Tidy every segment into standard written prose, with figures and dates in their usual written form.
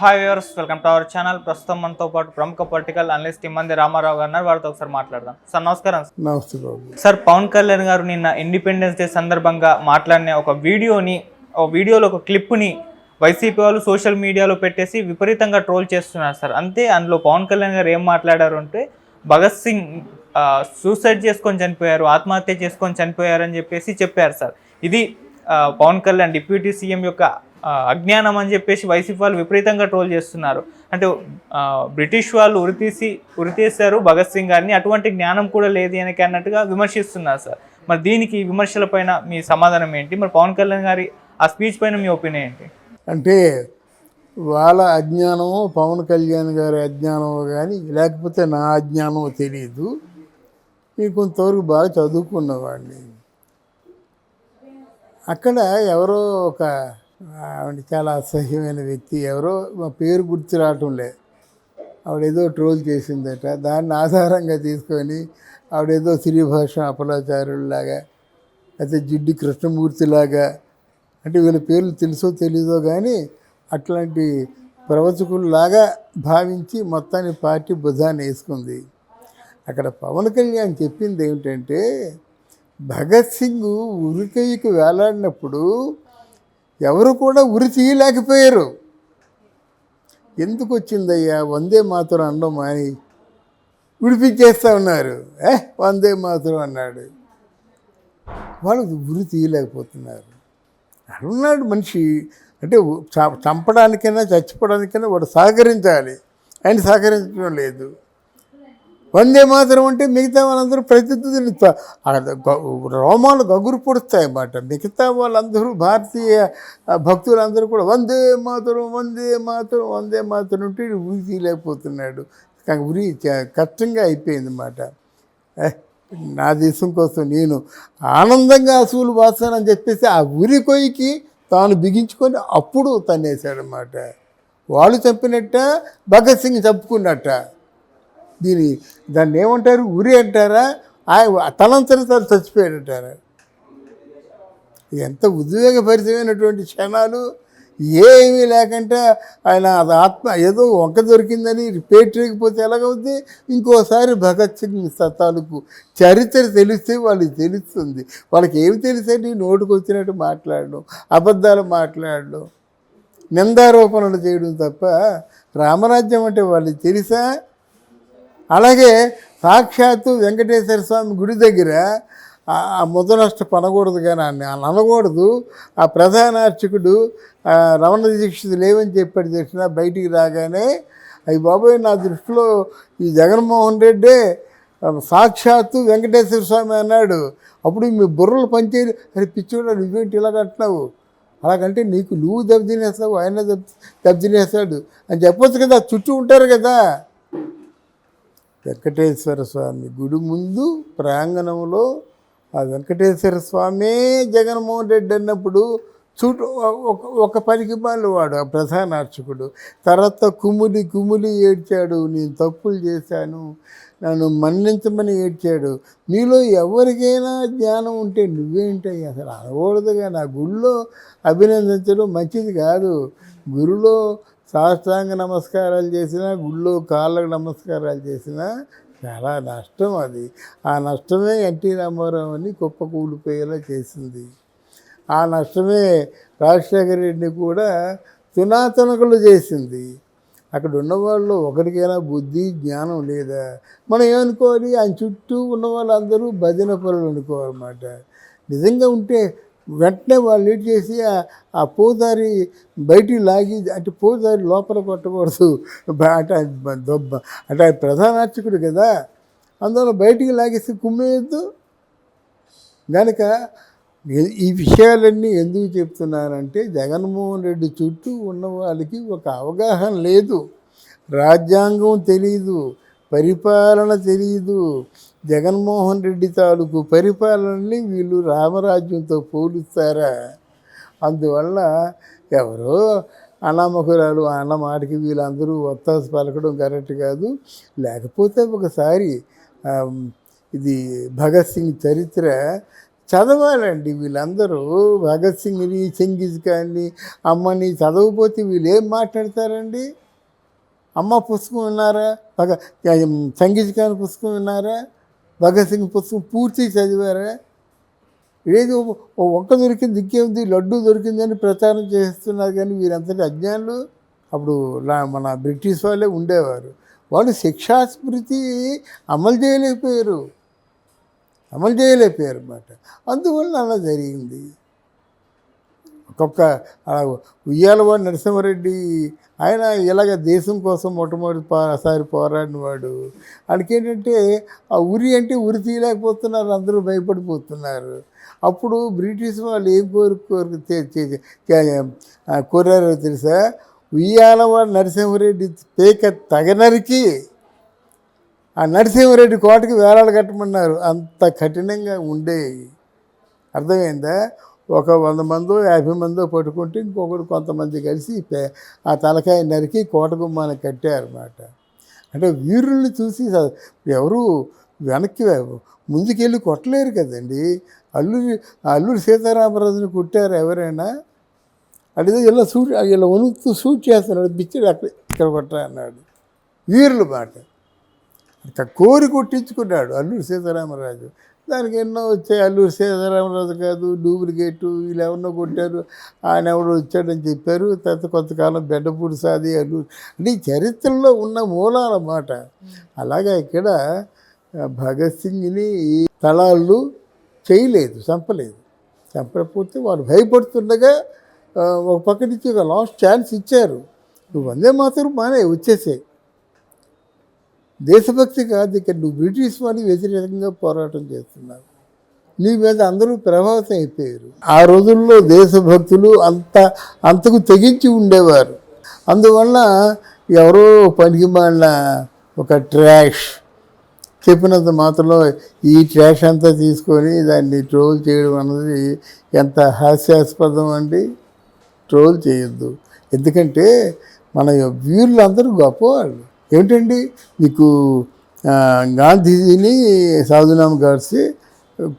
Hi viewers, welcome to our channel. ప్రస్తుతం మనతో పాటు ప్రముఖ పొలిటికల్ అనలిస్ట్ తిమ్మంది రామారావు గారు ఉన్నారు. వారితో ఒకసారి మాట్లాడదాం. సార్ నమస్కారం. నమస్తే బాబు. సార్, పవన్ కళ్యాణ్ గారు నిన్న ఇండిపెండెన్స్ డే సందర్భంగా మాట్లాడిన ఒక వీడియోలో ఒక క్లిప్ని వైసీపీ వాళ్ళు సోషల్ మీడియాలో పెట్టేసి విపరీతంగా ట్రోల్ చేస్తున్నారు సార్. అంతే, అందులో పవన్ కళ్యాణ్ గారు ఏం మాట్లాడారు అంటే భగత్ సింగ్ సూసైడ్ చేసుకొని చనిపోయారు, ఆత్మహత్య చేసుకొని చనిపోయారు అని చెప్పారు సార్. ఇది పవన్ కళ్యాణ్ డిప్యూటీ సీఎం యొక్క అజ్ఞానం అని చెప్పేసి వైసీపీ వాళ్ళు విపరీతంగా ట్రోల్ చేస్తున్నారు. అంటే బ్రిటిష్ వాళ్ళు ఉరితీశారు భగత్ సింగ్ గారిని, అటువంటి జ్ఞానం కూడా లేదు అన్నట్టుగా విమర్శిస్తున్నారు సార్. మరి దీనికి విమర్శల పైన మీ సమాధానం ఏంటి? మరి పవన్ కళ్యాణ్ గారి ఆ స్పీచ్ పైన మీ ఒపీనియన్ ఏంటి? అంటే వాళ్ళ అజ్ఞానమో పవన్ కళ్యాణ్ గారి అజ్ఞానమో కానీ లేకపోతే నా అజ్ఞానమో తెలియదు. నేను కొంతవరకు బాగా చదువుకున్నవాడిని. అక్కడ ఎవరో ఒక ఆవిడ చాలా అసహ్యమైన వ్యక్తి, ఎవరో మా పేరు గుర్తు రావటంలే, ఆవిడేదో ట్రోల్ చేసిందట. దాన్ని ఆధారంగా తీసుకొని ఆవిడేదో శ్రీభాష అపలాచారులాగా అయితే జిడ్డు కృష్ణమూర్తిలాగా, అంటే వీళ్ళ పేర్లు తెలుసో తెలీదో కానీ అట్లాంటి ప్రవచకుల్లాగా భావించి మొత్తాన్ని పార్టీ భుజాన్ని వేసుకుంది. అక్కడ పవన్ కళ్యాణ్ చెప్పింది ఏమిటంటే, భగత్ సింగ్ ఉరికయ్యకు వేలాడినప్పుడు ఎవరు కూడా ఉరి తీయలేకపోయారు. ఎందుకు వచ్చిందయ్యా వందే మాతరం అనడం మాని విడిపించేస్తూ ఉన్నారు. వందే మాతరం అన్నాడు, వాళ్ళు ఉరి తీయలేకపోతున్నారు. అన్నాడు మనిషి. అంటే చంపడానికైనా చచ్చిపోవడానికైనా వాడు సహకరించాలి, ఆయన సహకరించడం లేదు. వందే మాతరం అంటే మిగతా వాళ్ళందరూ ప్రతిధ్వని రోమాలు గగురు పొడుస్తాయన్నమాట. మిగతా వాళ్ళందరూ భారతీయ భక్తులందరూ కూడా వందే మాతరం వందే మాతరం వందే మాతరం ఉంటే ఉరి తీయలేకపోతున్నాడు. ఉరి కష్టంగా అయిపోయింది అన్నమాట. నా దేశం కోసం నేను ఆనందంగా అసూలు వాస్తానని చెప్పేసి ఆ ఉరి కొయ్యికి తాను బిగించుకొని అప్పుడు తన్నేశాడనమాట. వాళ్ళు చంపినట్ట, భగత్ సింగ్ చంపుకున్నట్ట. దాన్ని ఏమంటారు, ఉరి అంటారా, తనంతట తాను చచ్చిపోయాడంటారా? ఎంత ఉద్వేగభరితమైనటువంటి క్షణాలు. ఏమీ లేకుండా ఆయన ఆత్మ ఏదో వంక దొరికిందని పేటరేగిపోతే ఎలాగవుద్ది? ఇంకోసారి భగత్ సింగ్ తాలూకు చరిత్ర తెలిస్తే వాళ్ళకి తెలుస్తుంది. వాళ్ళకి ఏమి తెలిసండి? నోటుకు వచ్చినట్టు మాట్లాడడం, అబద్ధాలు మాట్లాడడం, నిందారోపణలు చేయడం తప్ప రామరాజ్యం అంటే వాళ్ళకి తెలుసా? అలాగే సాక్షాత్తు వెంకటేశ్వర స్వామి గుడి దగ్గర ముద్దనష్ట పనకూడదు కానీ అనకూడదు. ఆ ప్రధాన అర్చకుడు రమణ దీక్షితులు లేవని చెప్పాడు తెలిసిన బయటికి రాగానే, అయ్యి బాబోయ్ నా దృష్టిలో ఈ జగన్మోహన్ రెడ్డే సాక్షాత్తు వెంకటేశ్వర స్వామి అన్నాడు. అప్పుడు మీ బుర్రలు పనిచేయరు. అది పిచ్చివాడు, నువ్వేంటి ఇలాగ అంటున్నావు? అలాగంటే నువ్వు దెబ్బతినేస్తావు, ఆయన దెబ్బతినేస్తాడు అని చెప్పొచ్చు కదా. చుట్టూ ఉంటారు కదా. వెంకటేశ్వర స్వామి గుడి ముందు ప్రాంగణంలో ఆ వెంకటేశ్వర స్వామే జగన్మోహన్ రెడ్డి అన్నప్పుడు చుట్టూ ఒక పనికి మాలి వాడు ఆ ప్రధాన అర్చకుడు. తర్వాత కుమిలి ఏడ్చాడు, నేను తప్పులు చేశాను, నన్ను మన్నించమని ఏడ్చాడు. మీలో ఎవరికైనా జ్ఞానం ఉంటే నువ్వేంటి అసలు అనకూడదుగా. నా గుళ్ళో అభినందించడం మంచిది కాదు. గుడిలో సాష్టాంగ నమస్కారాలు చేసినా, గుళ్ళో కాళ్ళకు నమస్కారాలు చేసినా చాలా నష్టం. అది ఆ నష్టమే ఎన్టీ రామారావు అని గొప్ప కూలిపోయేలా చేసింది. ఆ నష్టమే రాజశేఖర రెడ్డిని కూడా తునాతునకలు చేసింది. అక్కడ ఉన్నవాళ్ళు ఒకరికైనా బుద్ధి జ్ఞానం లేదా? మనం ఏమనుకోవాలి? ఆయన చుట్టూ ఉన్న వాళ్ళందరూ భజన పనులు అనుకోవాలన్నమాట. నిజంగా ఉంటే వెంటనే వాళ్ళు ఏం చేసి ఆ పూజారి బయటికి లాగి, అంటే పూజారి లోపల కొట్టకూడదు, అంటే ప్రధాన అర్చకుడు కదా, అందువల్ల బయటికి లాగేసి కుమ్మేయద్దు. కనుక ఈ విషయాలన్నీ ఎందుకు చెప్తున్నానంటే, జగన్మోహన్ రెడ్డి చుట్టూ ఉన్న వాళ్ళకి ఒక అవగాహన లేదు. రాజ్యాంగం తెలీదు, పరిపాలన తెలియదు. జగన్మోహన్ రెడ్డి తాలూకు పరిపాలనని వీళ్ళు రామరాజ్యంతో పోలుస్తారా? అందువల్ల ఎవరో అనామకురాలు అన్న మాటకి వీళ్ళందరూ ఒత్తాసు పలకడం కరెక్ట్ కాదు. లేకపోతే ఒకసారి ఇది భగత్ సింగ్ చరిత్ర చదవాలండి వీళ్ళందరూ. భగత్ సింగ్ని, చెంగిజ్ ఖాన్ని, అమ్మని చదవకపోతే వీళ్ళు ఏం మాట్లాడతారండి? అమ్మ పుస్తకం విన్నారా? చెంగిజ్ ఖాన్ పుస్తకం విన్నారా? భగత్ సింగ్ పుస్తకం పూర్తి చదివారా? ఏదో ఒక్క దొరికింది ఇంకేముంది, లడ్డు దొరికిందని ప్రచారం చేస్తున్నారు. కానీ వీరంతటి అజ్ఞానులు అప్పుడు మన బ్రిటిష్ వాళ్ళే ఉండేవారు. వాళ్ళు శిక్షాస్మృతి అమలు చేయలేకపోయారు అన్నమాట. అందువల్ల అలా జరిగింది. ఒక్కొక్క ఉయ్యాలవాడు నరసింహారెడ్డి ఆయన ఇలాగ దేశం కోసం మొట్టమొదటిసారి పోరాడిన వాడు. ఆయనకేంటంటే ఆ ఉరి అంటే ఉరి తీయలేకపోతున్నారు, అందరూ భయపడిపోతున్నారు. అప్పుడు బ్రిటిష్ వాళ్ళు ఏం కోరారో తెలుసా? ఉయ్యాలవాడు నరసింహారెడ్డి పేక తగనరికి ఆ నరసింహారెడ్డి కోటకి వేలాలు కట్టమన్నారు. అంత కఠినంగా ఉండేవి. అర్థమైందా? ఒక 100 మందో 50 మందో పట్టుకుంటే ఇంకొకరు కొంతమంది కలిసి ఆ తలకాయ నరికి కోట గుమ్మాన్ని కట్టారన్నమాట. అంటే వీరుల్ని చూసి ఎవరు వెనక్కి ముందుకెళ్ళి కొట్టలేరు కదండి. అల్లూరి సీతారామరాజుని కొట్టారు ఎవరైనా? అడిగితే ఇలా వణుకుతూ షూట్ చేస్తున్నాడు, పిచ్చాడు అక్కడ ఇక్కడ కొట్టా అన్నాడు. వీరులు మాట కోరి కొట్టించుకున్నాడు అల్లూరి సీతారామరాజు. దానికి ఎన్నో వచ్చాయి. అల్లూరి సీతారామరాజు కాదు, డూప్లికేటు, వీళ్ళు ఎవరినో కొట్టారు, ఆయన ఎవడో వచ్చాడని చెప్పారు. తర్వాత కొంతకాలం బెడ్డపూడి సాది అల్లూరి అంటే ఈ చరిత్రలో ఉన్న మూలాల మాట. అలాగే ఇక్కడ భగత్ సింగ్ని తలాళ్ళు చేయలేదు, చంపలేదు. చంపకపోతే వాళ్ళు భయపడుతుండగా ఒక పక్క నుంచి ఒక లాస్ట్ ఛాన్స్ ఇచ్చారు. నువ్వు వందే మాత్రం మానే వచ్చేసే దేశభక్తి కాదు, ఇక్కడ నువ్వు బ్రిటిష్ వారికి వ్యతిరేకంగా పోరాటం చేస్తున్నావు. నీ మీద అందరూ ప్రభావితం అయిపోయారు. ఆ రోజుల్లో దేశభక్తులు అంతకు తెగించి ఉండేవారు. అందువల్ల ఎవరో పనికి మాలిన ఒక ట్రాష్ చెప్పినంత మాత్రంలో ఈ ట్రాష్ అంతా తీసుకొని దాన్ని ట్రోల్ చేయడం అన్నది ఎంత హాస్యాస్పదం అండి. ట్రోల్ చేయొద్దు. ఎందుకంటే మన వీరులందరూ గొప్పవాళ్ళు. ఏమిటండి, మీకు గాంధీజీని సాధునామ గాడ్సి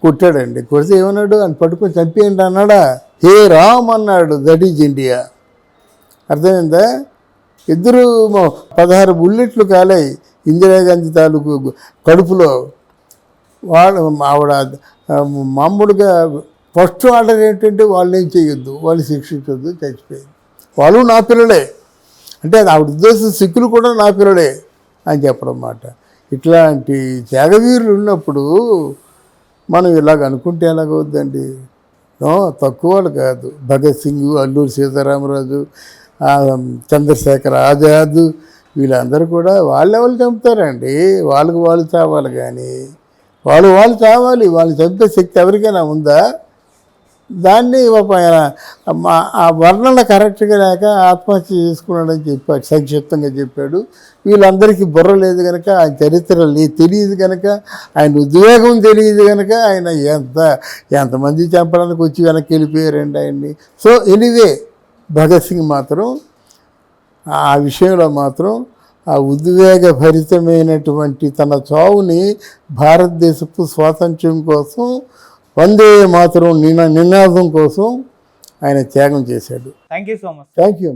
కొట్టాడండి. కొడితే ఏమన్నాడు? అని పట్టుకొని చంపేయండి అన్నాడా? హే రామ్ అన్నాడు. That is India. అర్థమైందా? 16 బుల్లెట్లు కాలాయి ఇందిరాగాంధీ తాలూకు కడుపులో. ఆవిడ మామూలుగా ఫస్ట్ ఆర్డర్ ఏంటంటే వాళ్ళని ఏం చేయొద్దు, వాళ్ళు శిక్షించొద్దు, చచ్చిపోయింది. వాళ్ళు నా పిల్లలే అంటే ఆవిడ ఉద్దేశం, సిక్కులు కూడా నా పిల్లలే అని చెప్పడం మాట. ఇట్లాంటి త్యాగవీరులు ఉన్నప్పుడు మనం ఇలాగ అనుకుంటే ఎలాగవుద్దండి? తక్కువ వాళ్ళు కాదు. భగత్ సింగ్, అల్లూరి సీతారామరాజు, చంద్రశేఖర్ ఆజాద్, వీళ్ళందరూ కూడా వాళ్ళు చంపుతారండి. వాళ్ళు చావాలి, కానీ వాళ్ళు చావాలి. వాళ్ళు చంపే శక్తి ఎవరికైనా ఉందా? దాన్ని ఆ వర్ణన కరెక్ట్గా లేక ఆత్మహత్య చేసుకున్నాడని చెప్పాడు, సంక్షిప్తంగా చెప్పాడు. వీళ్ళందరికీ బుర్ర లేదు కనుక, ఆయన చరిత్ర తెలియదు కనుక, ఆయన ఉద్వేగం తెలియదు కనుక ఆయన ఎంతమంది చంపడానికి వచ్చి వెనక్కి వెళ్ళిపోయారండి ఆయన్ని. సో ఎనీవే, భగత్ సింగ్ మాత్రం ఆ విషయంలో మాత్రం ఆ ఉద్వేగభరితమైనటువంటి తన చావుని భారతదేశపు స్వాతంత్ర్యం కోసం, వందే మాతరం నినాదం కోసం ఆయన త్యాగం చేశాడు. Thank you so much. Thank you.